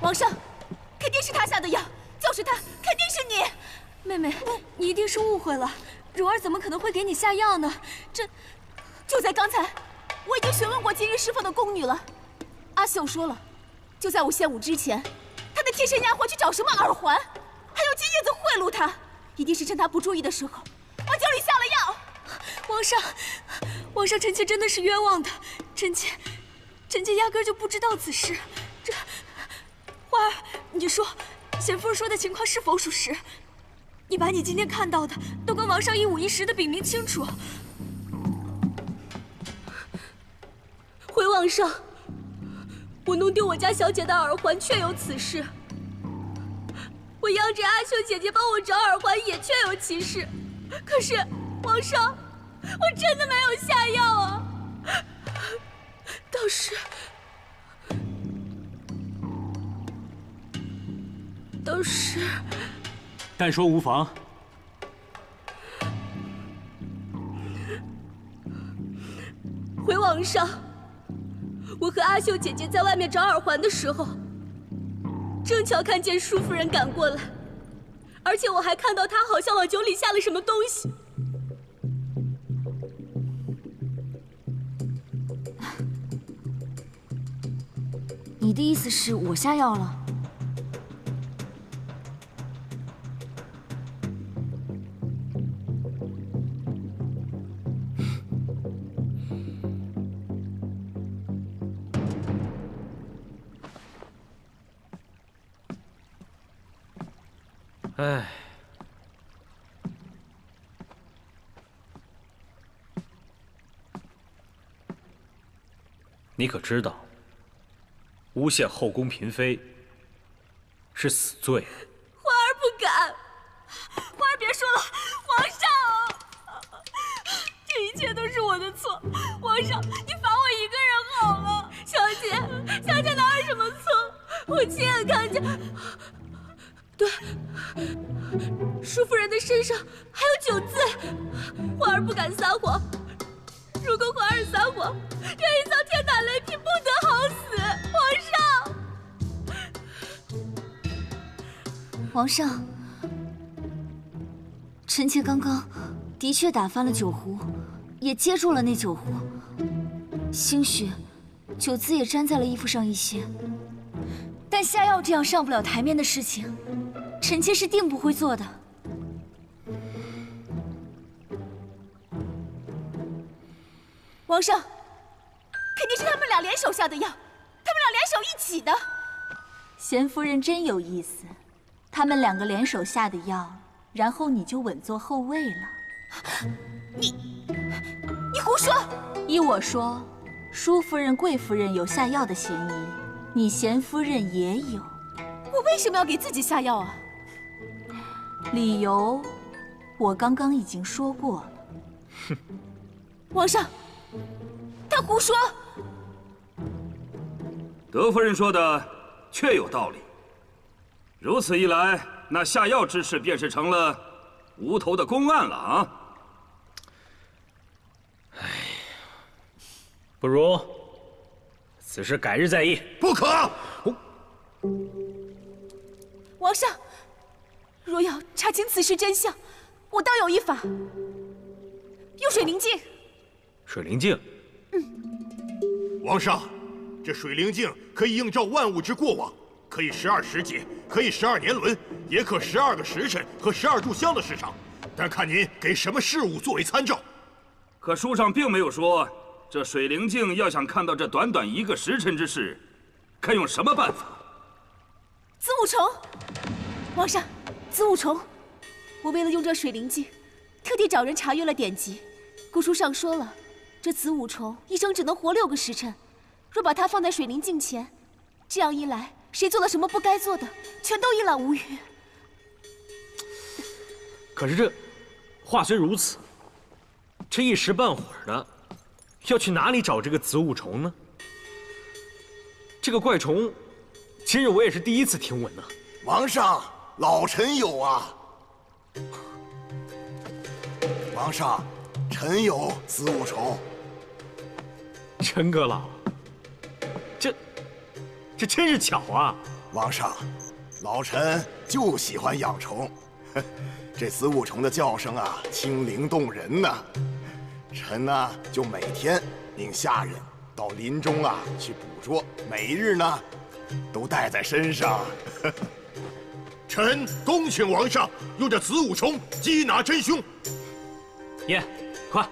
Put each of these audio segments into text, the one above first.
皇上，肯定是他下的药，就是他，肯定是你。妹妹，你一定是误会了，蓉儿怎么可能会给你下药呢？就在刚才，我已经询问过今日释放的宫女了。阿秀说了，就在我献舞之前，她的贴身丫鬟去找什么耳环，还有金叶子贿赂她，一定是趁她不注意的时候，往酒里下了药。皇上，臣妾真的是冤枉的，臣妾压根就不知道此事。花儿，你说，贤夫人说的情况是否属实？你把你今天看到的都跟王上一五一十的禀明清楚。回皇上，我弄丢我家小姐的耳环确有此事，我央着阿秀姐姐帮我找耳环也确有其事，可是皇上，我真的没有下药啊！倒是，但说无妨。回皇上，我和阿秀姐姐在外面找耳环的时候，正巧看见舒夫人赶过来，而且我还看到她好像往酒里下了什么东西。你的意思是我下药了？唉，你可知道，诬陷后宫嫔妃是死罪？花儿不敢，花儿别说了，皇上，这一切都是我的错，皇上，你罚我一个人好了。小姐哪有什么错？我亲眼看见。对，舒夫人的身上还有酒渍，花儿不敢撒谎。如果花儿撒谎，愿意遭天打雷劈，不得好死。皇上，臣妾刚刚的确打翻了酒壶，也接住了那酒壶，兴许酒渍也沾在了衣服上一些。但下药这样上不了台面的事情，臣妾是定不会做的。皇上，肯定是他们俩联手下的药，他们俩联手一起的。贤夫人真有意思，他们两个联手下的药，然后你就稳坐后位了。你胡说！依我说，舒夫人、贵夫人有下药的嫌疑，你贤夫人也有。我为什么要给自己下药啊？理由，我刚刚已经说过了。哼，皇上，他胡说。德夫人说的确有道理。如此一来，那下药之事便是成了无头的公案了啊！哎，不如此事改日再议。不可！皇上，若要查清此事真相，我倒有一法，用水灵镜。水灵镜？皇上，这水灵镜可以映照万物之过往，可以12时节，可以12年轮，也可12个时辰和12炷香的时长，但看您给什么事物作为参照。可书上并没有说，这水灵镜要想看到这短短1个时辰之事，该用什么办法？子午虫，皇上，子午虫，我为了用这水灵镜，特地找人查阅了典籍，古书上说了，这子午虫一生只能活6个时辰，若把它放在水灵镜前，这样一来，谁做了什么不该做的，全都一览无余。可是这话虽如此，这一时半会儿的，要去哪里找这个子午虫呢？这个怪虫，今日我也是第一次听闻呢。皇上，老臣有啊。皇上，臣有子午虫。陈阁老，这真是巧啊！王上，老臣就喜欢养虫，这子午虫的叫声啊，清灵动人呐。臣呢，就每天命下人到林中啊去捕捉，每日呢都带在身上。臣恭请王上用这子午虫缉拿真凶。耶，快！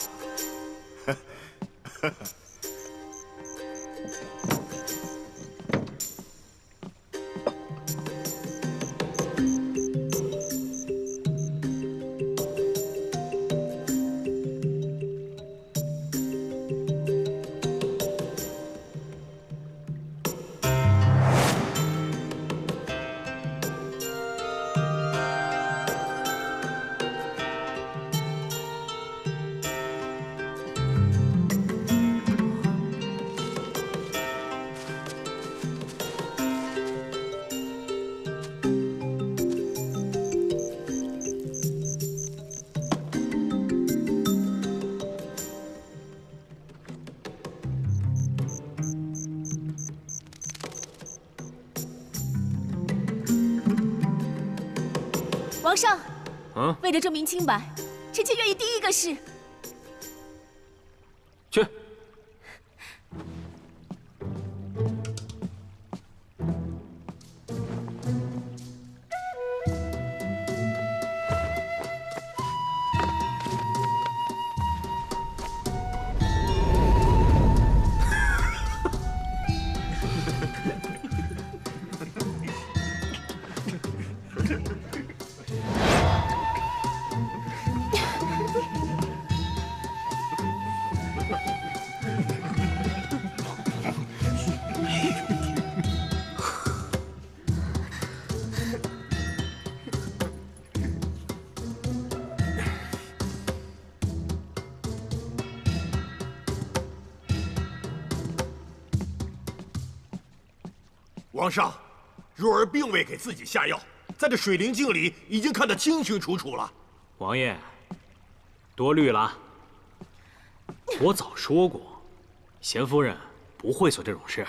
王上，为了证明清白，臣妾愿意第一个试。去。王上，若儿并未给自己下药，在这水灵镜里已经看得清清楚楚了。王爷，多虑了。我早说过，贤夫人不会做这种事。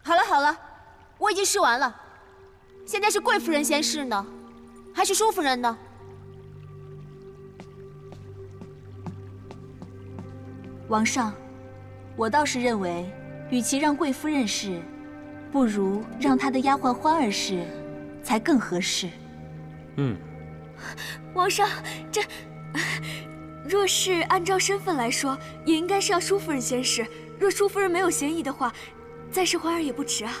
好了好了，我已经试完了。现在是贵夫人先试呢，还是舒夫人呢？王上，我倒是认为，与其让贵夫人试，不如让她的丫鬟欢儿试，才更合适。王上，这若是按照身份来说，也应该是要舒夫人先试。若舒夫人没有嫌疑的话，再试欢儿也不迟啊。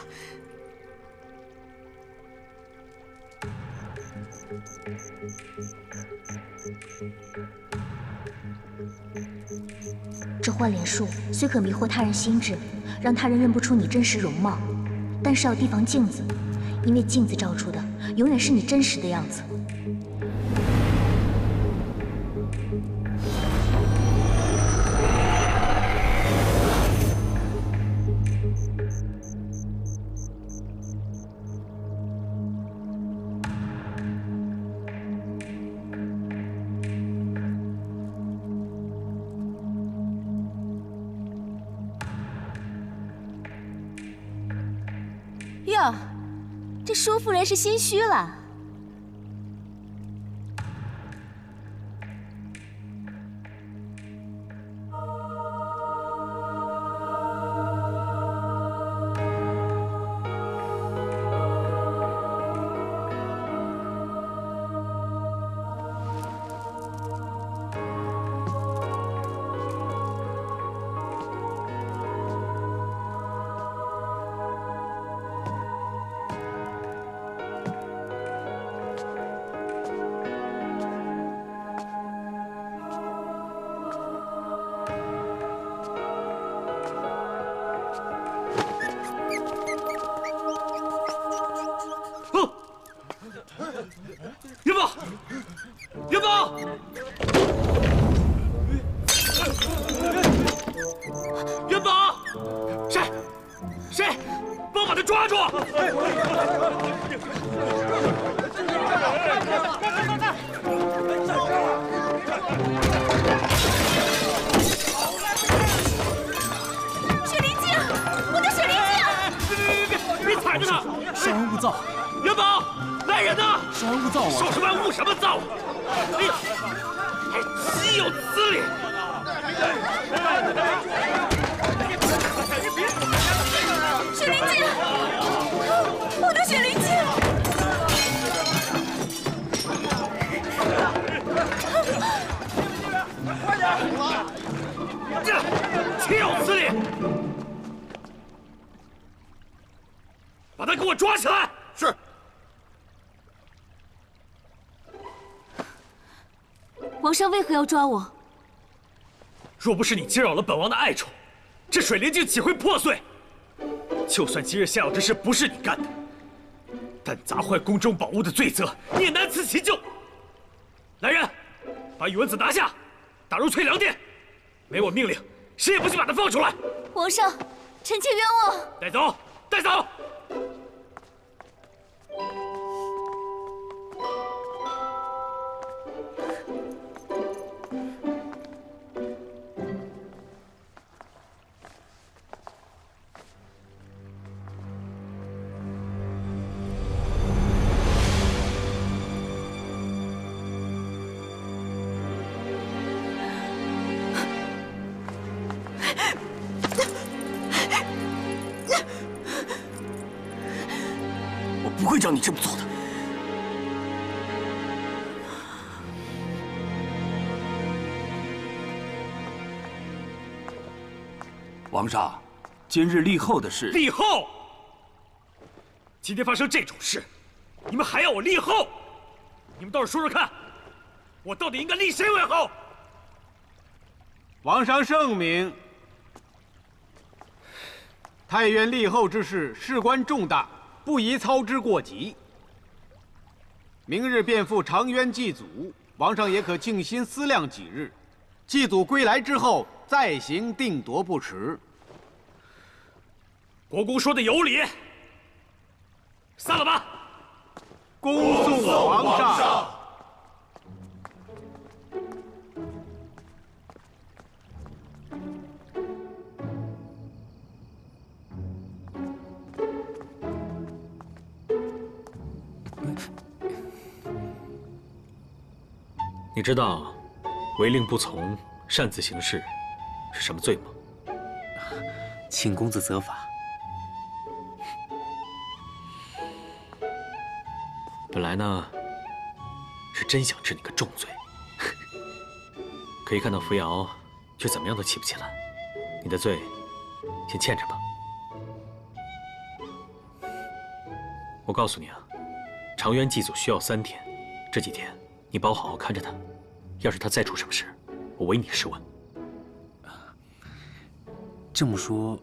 这换脸术虽可迷惑他人心智，让他人认不出你真实容貌，但是要提防镜子，因为镜子照出的永远是你真实的样子。哟，这舒夫人是心虚了。元宝，元宝！元宝！谁？帮把他抓住！水灵镜，我的水灵镜！稍安勿躁。元宝，来人呐！稍安勿躁，王上。说什么勿什么躁？哎呀，还岂有此理！雪灵镜，我的雪灵镜！岂有此理！把他给我抓起来！是。王上为何要抓我？若不是你惊扰了本王的爱宠，这水灵镜岂会破碎？就算今日下药之事不是你干的，但砸坏宫中宝物的罪责，你也难辞其咎。来人，把宇文子拿下，打入翠凉殿。没我命令，谁也不许把他放出来。王上，臣妾冤枉。带走，带走。不会让你这么做的。王上，今日立后的事。立后？今天发生这种事，你们还要我立后？你们倒是说说看，我到底应该立谁为后？王上圣明。太院立后之事事关重大，不宜操之过急。明日便赴长渊祭祖，王上也可静心思量几日，祭祖归来之后再行定夺不迟。国公说的有理，散了吧。恭送皇上。你知道违令不从、擅自行事是什么罪吗？请公子责罚。本来呢，是真想治你个重罪，可一看到扶摇，却怎么样都起不起来。你的罪，先欠着吧。我告诉你啊，长渊祭祖需要3天，这几天你帮我好好看着他。要是他再出什么事，我唯你是问。这么说，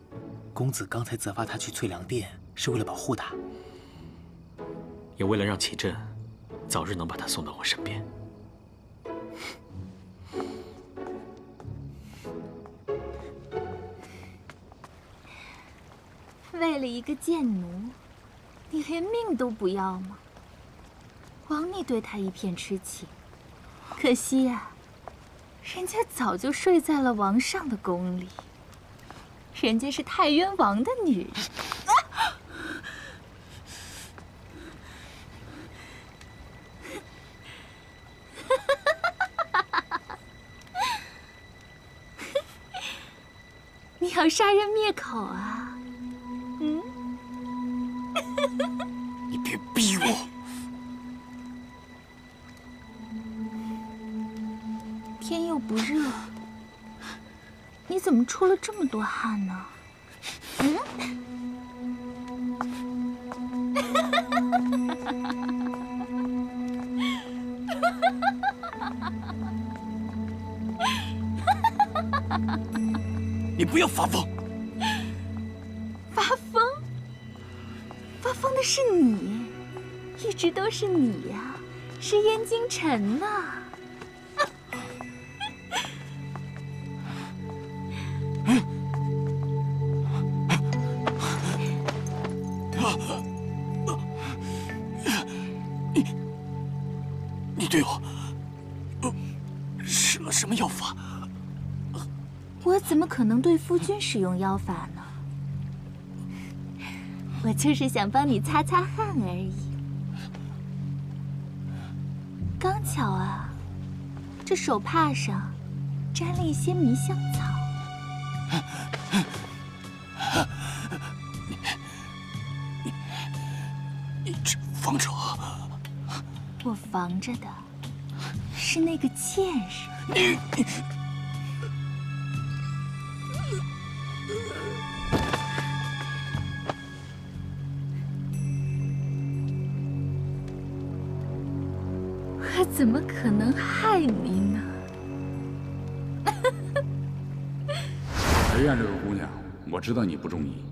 公子刚才责罚他去翠凉殿，是为了保护他，也为了让启振早日能把他送到我身边。为了一个贱奴，你连命都不要吗？枉你对他一片痴情，可惜呀，人家早就睡在了王上的宫里，人家是太渊王的女人。你要杀人灭口啊？嗯？你别逼我！天又不热，你怎么出了这么多汗呢？嗯？你不要发疯！发疯？发疯的是你，一直都是你呀，是燕京城呐。你对我使了什么妖法？我怎么可能对夫君使用妖法呢？我就是想帮你擦擦汗而已。刚巧啊，这手帕上沾了一些迷香草。你这防着我？我防着的是那个剑士。你。 我怎么可能害你呢？裴苑这个姑娘，我知道你不中意，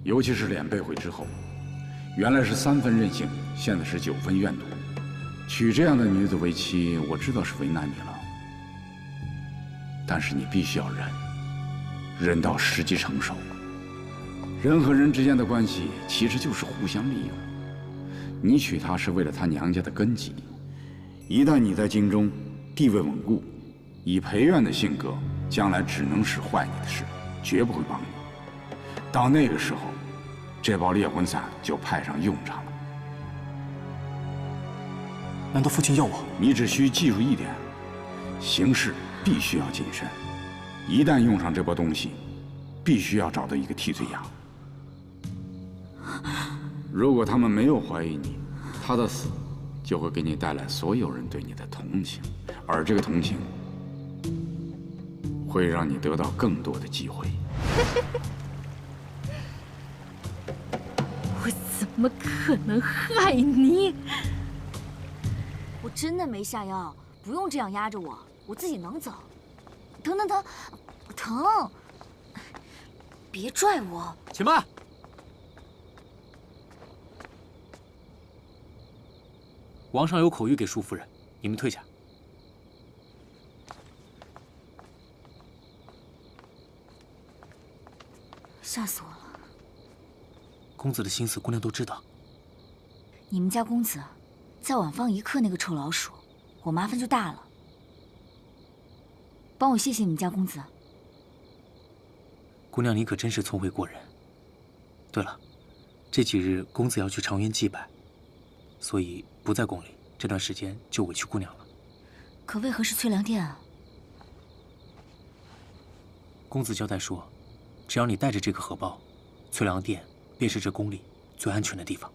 尤其是脸被毁之后，原来是3分任性，现在是9分怨毒。娶这样的女子为妻，我知道是为难你了，但是你必须要忍，忍到时机成熟。人和人之间的关系其实就是互相利用，你娶她是为了她娘家的根基。 一旦你在京中地位稳固，以裴苑的性格，将来只能使坏你的事，绝不会帮你。到那个时候，这包猎魂散就派上用场了。难道父亲要我？你只需记住一点：行事必须要谨慎。一旦用上这包东西，必须要找到一个替罪羊。如果他们没有怀疑你，他的死 就会给你带来所有人对你的同情，而这个同情会让你得到更多的机会。我怎么可能害你？我真的没下药，不用这样压着我，我自己能走。疼疼疼，疼！别拽我！且慢！ 王上有口谕给舒夫人，你们退下。吓死我了！公子的心思，姑娘都知道。你们家公子再晚放1刻那个臭老鼠，我麻烦就大了。帮我谢谢你们家公子。姑娘，你可真是聪慧过人。对了，这几日公子要去长垣祭拜，所以 不在宫里，这段时间就委屈姑娘了。可为何是翠凉殿啊？公子交代说，只要你带着这个荷包，翠凉殿便是这宫里最安全的地方。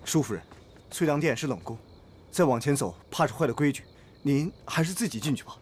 舒夫人，翠凉殿是冷宫，再往前走怕是坏了规矩。 您还是自己进去吧。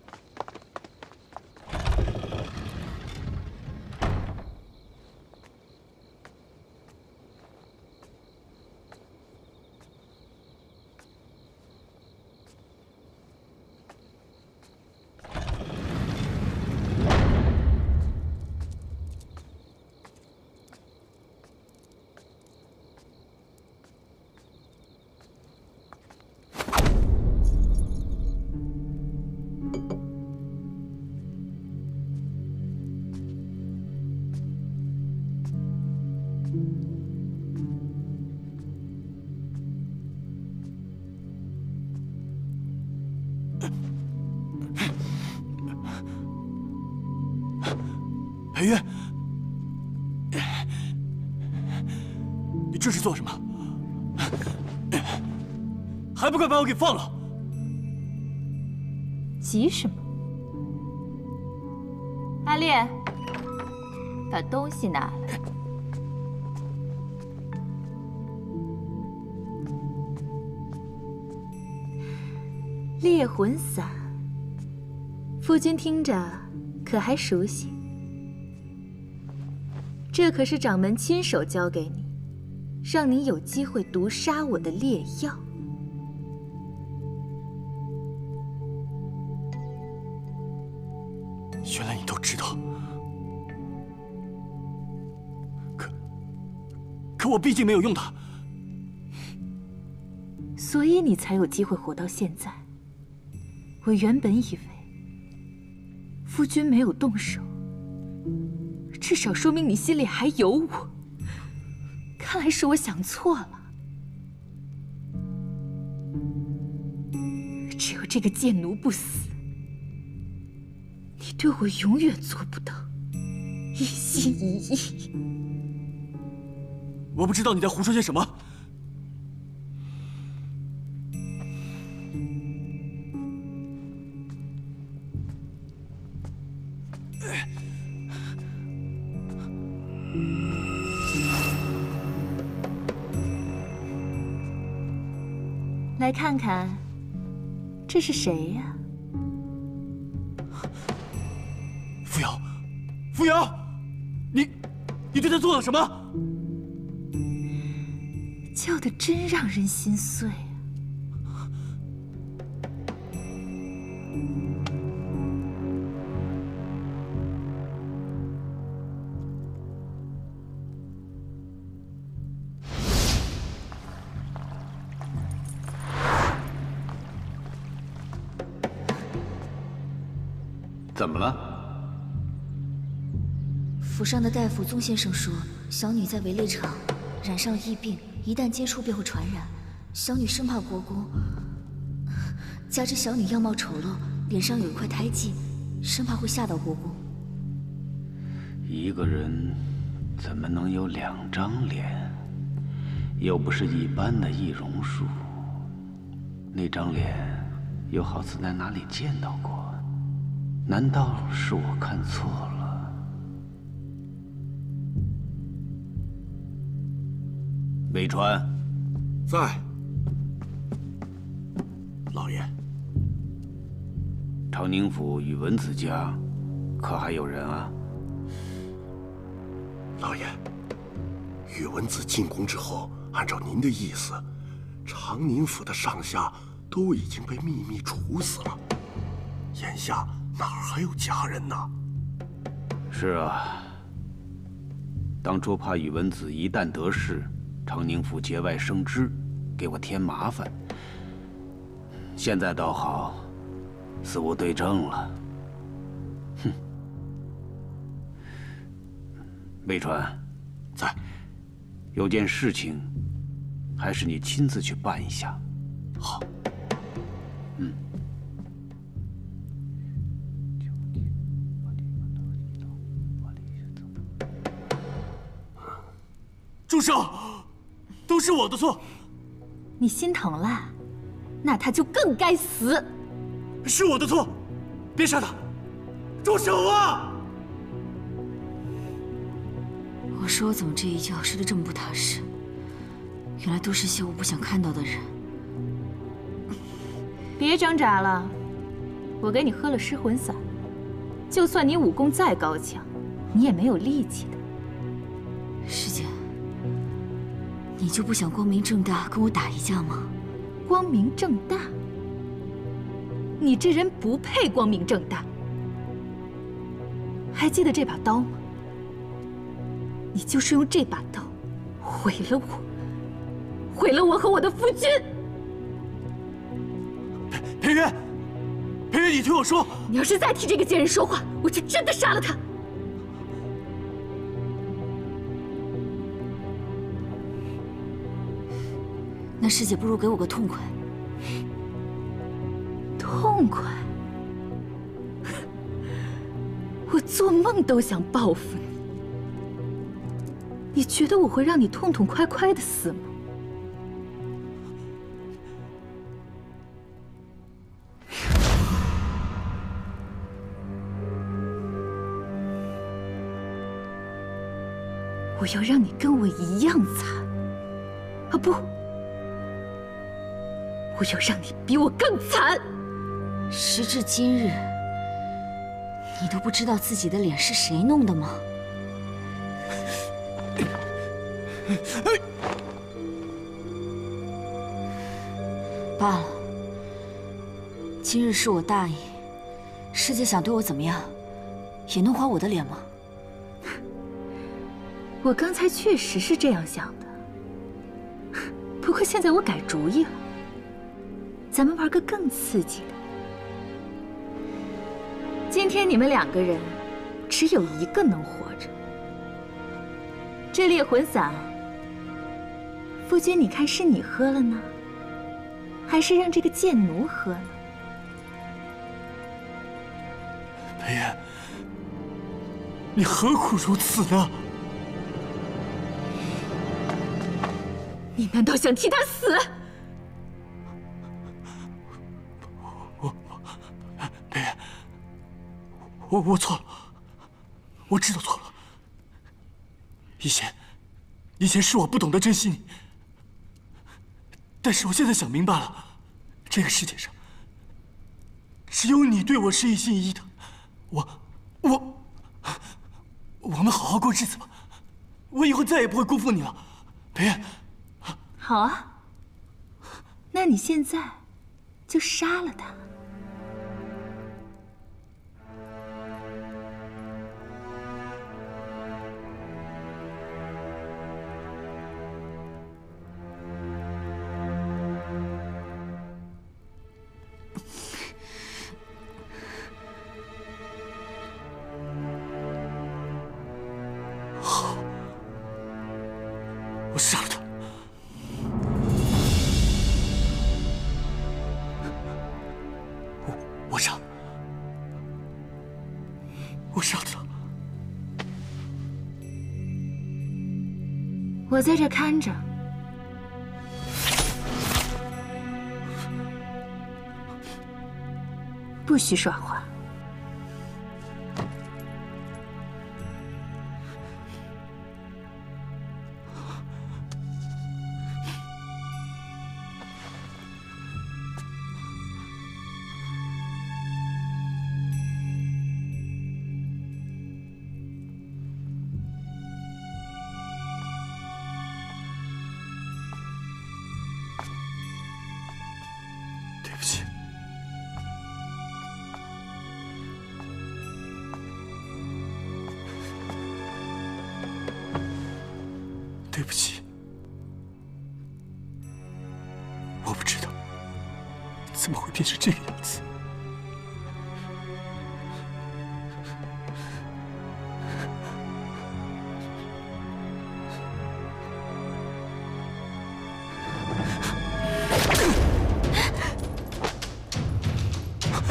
裴渊，你这是做什么？还不快把我给放了！急什么？阿烈，把东西拿来。猎魂散，夫君听着可还熟悉？ 这可是掌门亲手交给你，让你有机会毒杀我的烈药。原来你都知道，可我毕竟没有用它，所以你才有机会活到现在。我原本以为，夫君没有动手。 至少说明你心里还有我。看来是我想错了。只要这个贱奴不死，你对我永远做不到一心一意。我不知道你在胡说些什么。来看看，这是谁呀？扶摇，扶摇，你对他做了什么？叫得真让人心碎啊！怎么了？府上的大夫宗先生说，小女在围猎场染上了疫病，一旦接触便会传染。小女生怕国公，加之小女样貌丑陋，脸上有一块胎记，生怕会吓到国公。一个人怎么能有2张脸？又不是一般的易容术，那张脸又好似在哪里见到过。难道是我看错了？魏川，在。老爷，长宁府宇文子家，可还有人啊？老爷，宇文子进宫之后，按照您的意思，长宁府的上下都已经被秘密处死了。眼下哪儿还有家人呢？是啊，当初怕宇文子一旦得势，长宁府节外生枝，给我添麻烦。现在倒好，似乎对症了。哼，魏川，在。有件事情，还是你亲自去办一下。好。嗯。住手！都是我的错。你心疼了，那他就更该死。是我的错，别杀他！住手啊！我说我怎么这一觉睡得这么不踏实？原来都是些我不想看到的人。别挣扎了，我给你喝了失魂散，就算你武功再高强，你也没有力气的。师姐。你就不想光明正大跟我打一架吗？光明正大？你这人不配光明正大。还记得这把刀吗？你就是用这把刀毁了我，毁了我和我的夫君。裴元，裴元，你听我说，你要是再替这个贱人说话，我就真的杀了他。那师姐不如给我个痛快。痛快？我做梦都想报复你。你觉得我会让你痛痛快快的死吗？我要让你跟我一样惨。啊不！我要让你比我更惨！时至今日，你都不知道自己的脸是谁弄的吗？罢了，今日是我大意，师姐想对我怎么样，也弄花我的脸吗？我刚才确实是这样想的，不过现在我改主意了。咱们玩个更刺激的。今天你们2个人，只有一个能活着。这猎魂散，夫君，你看是你喝了呢，还是让这个贱奴喝了？裴炎，你何苦如此呢？你难道想替他死？裴炎，我错了，我知道错了。以前是我不懂得珍惜你，但是我现在想明白了，这个世界上只有你对我是一心一意的。我们好好过日子吧，我以后再也不会辜负你了，裴炎。好啊，那你现在就杀了他。好，我杀了他。我杀了他。我在这看着，不许耍滑。对不起，对不起，我不知道怎么会变成这个样子。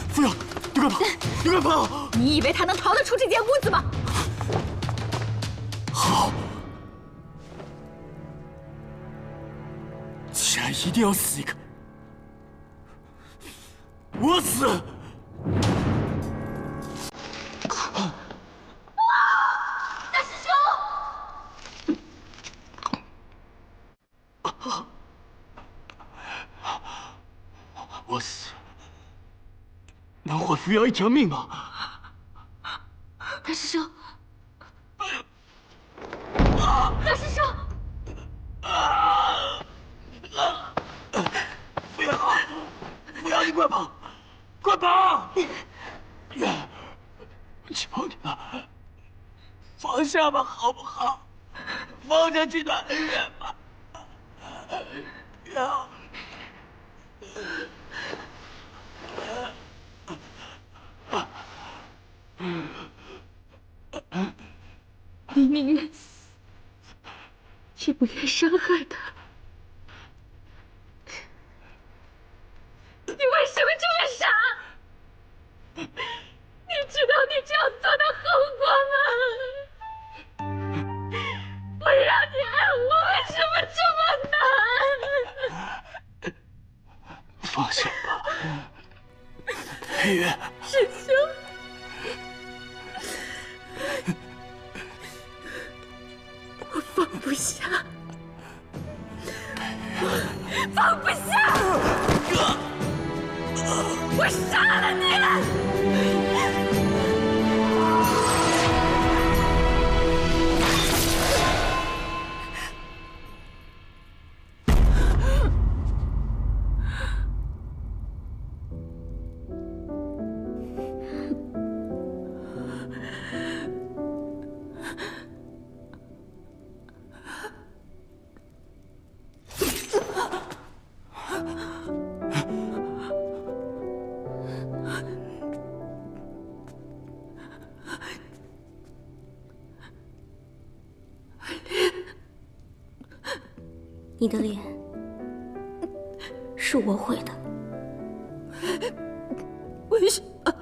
扶摇，你快跑！你快跑！你以为他能逃得出这间屋子吗？好，既然一定要死一个，我死！大师兄！我死，能换扶摇一条命吗？大师兄！大师兄！扶摇，你快跑！快跑！求你了，放下吧，好不好？放下这段恩怨吧。你宁愿死，也不愿伤害他。你为什么这么傻？你知道你这样做的后果吗？我让你爱我，为什么这么难？放下吧，裴元。师兄。我放不下，放不下！我杀了你！你的脸是我毁的。为什么？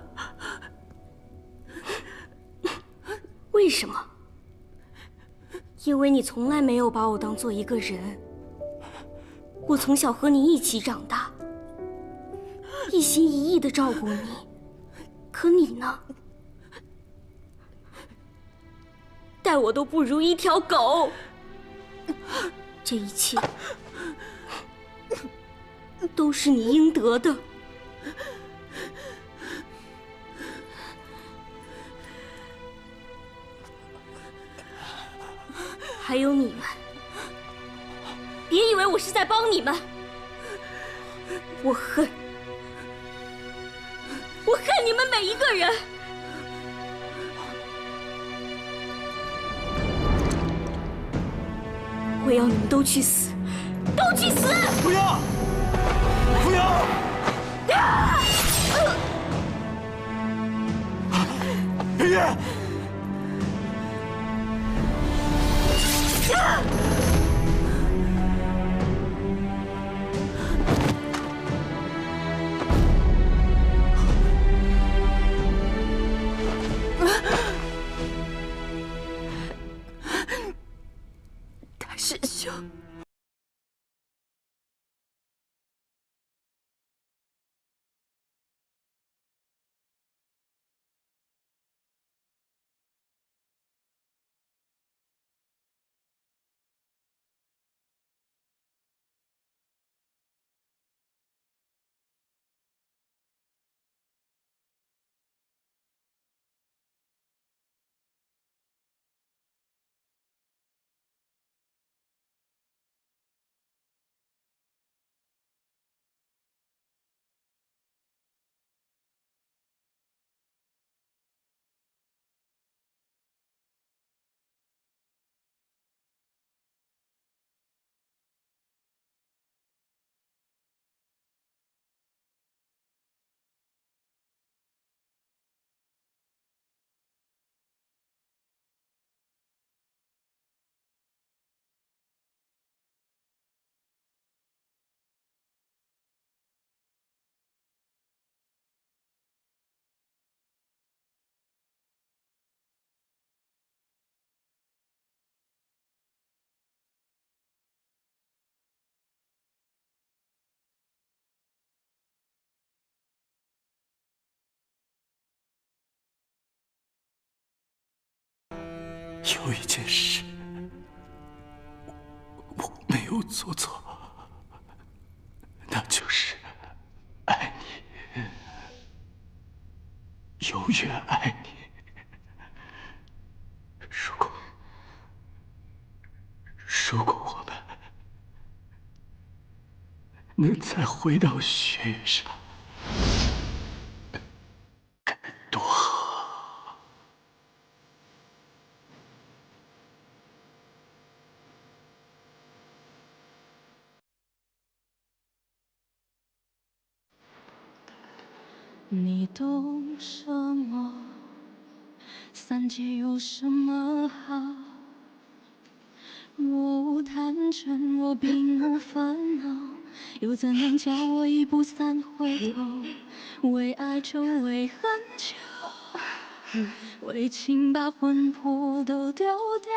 为什么？因为你从来没有把我当做一个人。我从小和你一起长大，一心一意的照顾你，可你呢？待我都不如一条狗。这一切都是你应得的。还有你们，别以为我是在帮你们。我恨你们每一个人。我要你们都去死，都去死！不要！不要！月月！大师兄。有一件事，我没有做错，那就是爱你，永远爱你。如果我们能再回到雪原上，该多好！你懂什么？三界有什么好？我无贪嗔，我并无烦恼，又怎能叫我一步三回头？为爱愁，为恨求，为情把魂魄都丢掉。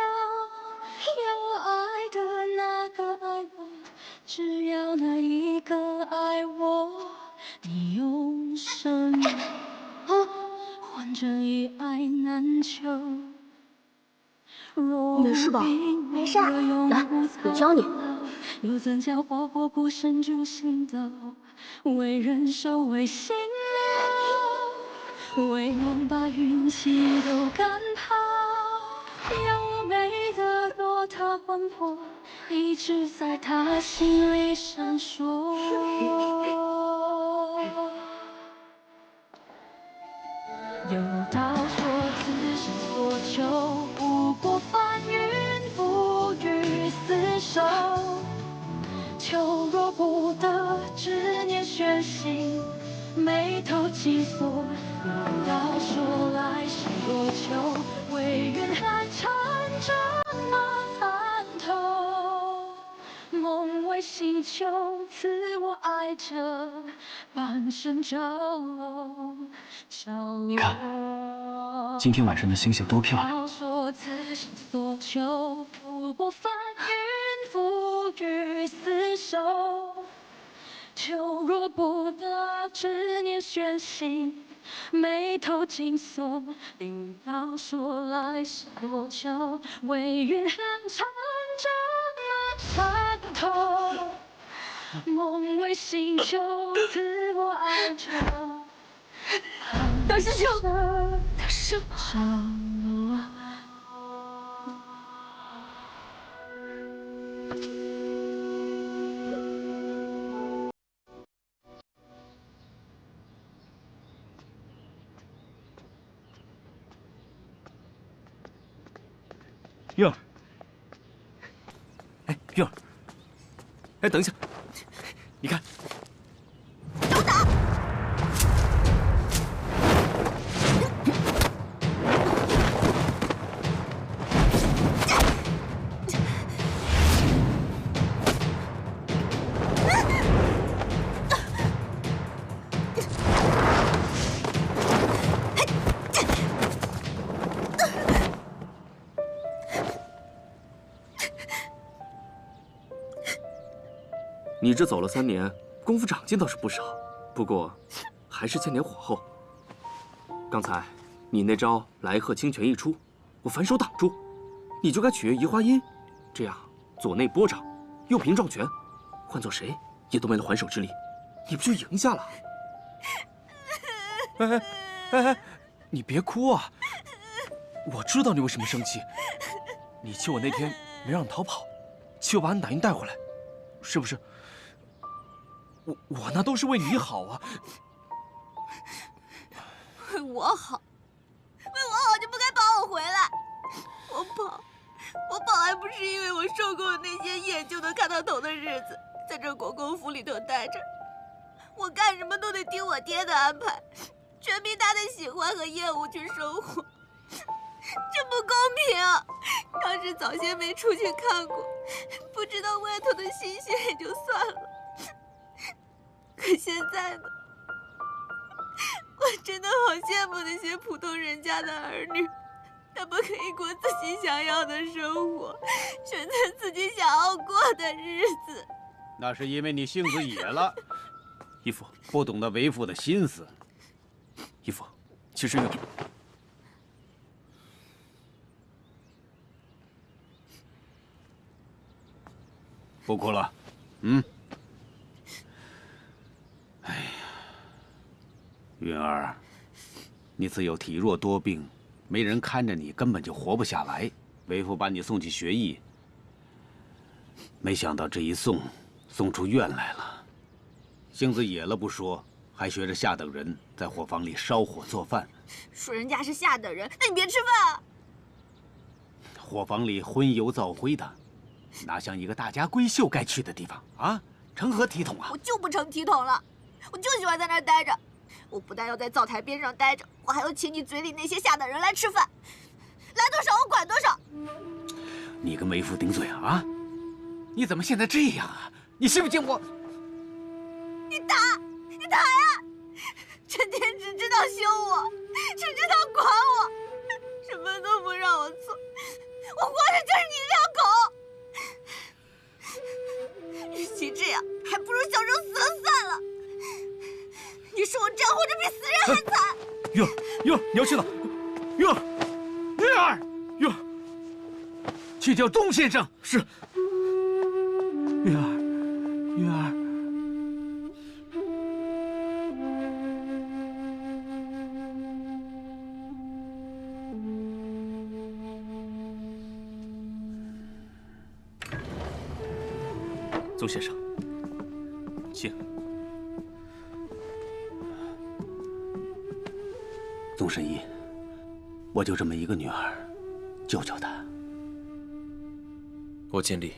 要爱的那个爱我，只要那一个爱我。你用什么换这一爱难求？没事吧？没事，来，我教你。又怎叫活活孤身诛心斗？为人守，为心留，为梦把运气都赶跑。要我美得落他魂魄，一直在他心里闪烁。有道说此生所求，不过翻云覆雨厮守。求若不得，执念悬心，眉头紧锁。有道说来世若求，为云寒缠着马翻头。梦梦为星球，自我爱着，半生骄傲。你看，今天晚上的星星多漂亮！说自心所求，不过翻云覆雨厮守。求若不得，执念悬心，眉头紧锁。领导说来是多久，唯愿恨长这残头。梦为星球，自我爱着。大师兄，大师兄。 月儿，哎，月儿，哎，等一下，你看，等等！你这走了3年，功夫长进倒是不少，不过还是欠点火候。刚才你那招来鹤清泉一出，我反手挡住，你就该取悦移花音，这样左内波掌，右平撞拳，换做谁也都没了还手之力，你不就赢下了？哎，你别哭啊！我知道你为什么生气，你气我那天没让你逃跑，气我把你打晕带回来，是不是？ 我那都是为你好啊！为我好，为我好就不该绑我回来。我跑还不是因为我受够了那些眼就能看到头的日子，在这国公府里头待着，我干什么都得听我爹的安排，全凭他的喜欢和厌恶去生活，这不公平啊！要是早些没出去看过，不知道外头的新鲜也就算了。 可现在呢，我真的好羡慕那些普通人家的儿女，他们可以过自己想要的生活，选择自己想要过的日子。那是因为你性子野了，义父不懂得为父的心思。义父，其实不哭了，嗯。 云儿，你自幼体弱多病，没人看着你，根本就活不下来。为父把你送去学艺，没想到这一送出院来了。性子野了不说，还学着下等人在伙房里烧火做饭。说人家是下等人，那你别吃饭啊！伙房里荤油灶灰的，哪像一个大家闺秀该去的地方啊？成何体统啊！我就不成体统了，我就喜欢在那儿待着。 我不但要在灶台边上待着，我还要请你嘴里那些下等人来吃饭，来多少我管多少。你跟为父顶嘴啊？你怎么现在这样啊？你信不信我？你打呀！整天只知道凶我，只知道管我，什么都不让我做，我活着就是你两口。与其这样，还不如小生死了算了。 你说我这样活着比死人还惨！月儿，月儿，你要去哪？月儿，月儿，月儿，去叫钟先生。是。月儿，月儿。宗先生，请。 宗神医，我就这么一个女儿，救救她。我尽力。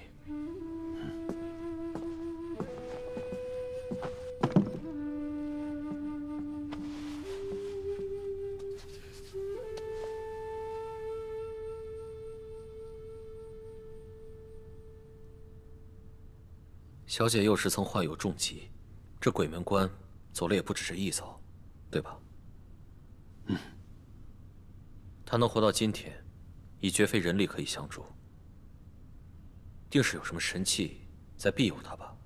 小姐幼时曾患有重疾，这鬼门关走了也不只是一遭，对吧？嗯。她能活到今天，已绝非人力可以相助，定是有什么神器在庇佑她吧。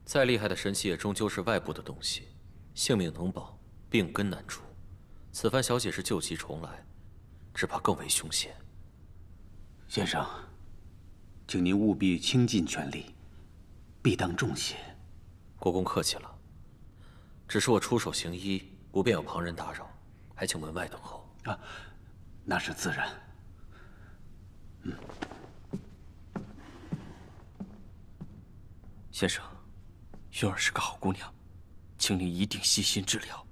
再厉害的神器，也终究是外部的东西，性命能保，病根难除。此番小姐是旧疾重来，只怕更为凶险。先生，请您务必倾尽全力，必当重谢。国公客气了，只是我出手行医，不便有旁人打扰，还请门外等候。啊，那是自然。先生，玉儿是个好姑娘，请您一定细心治疗。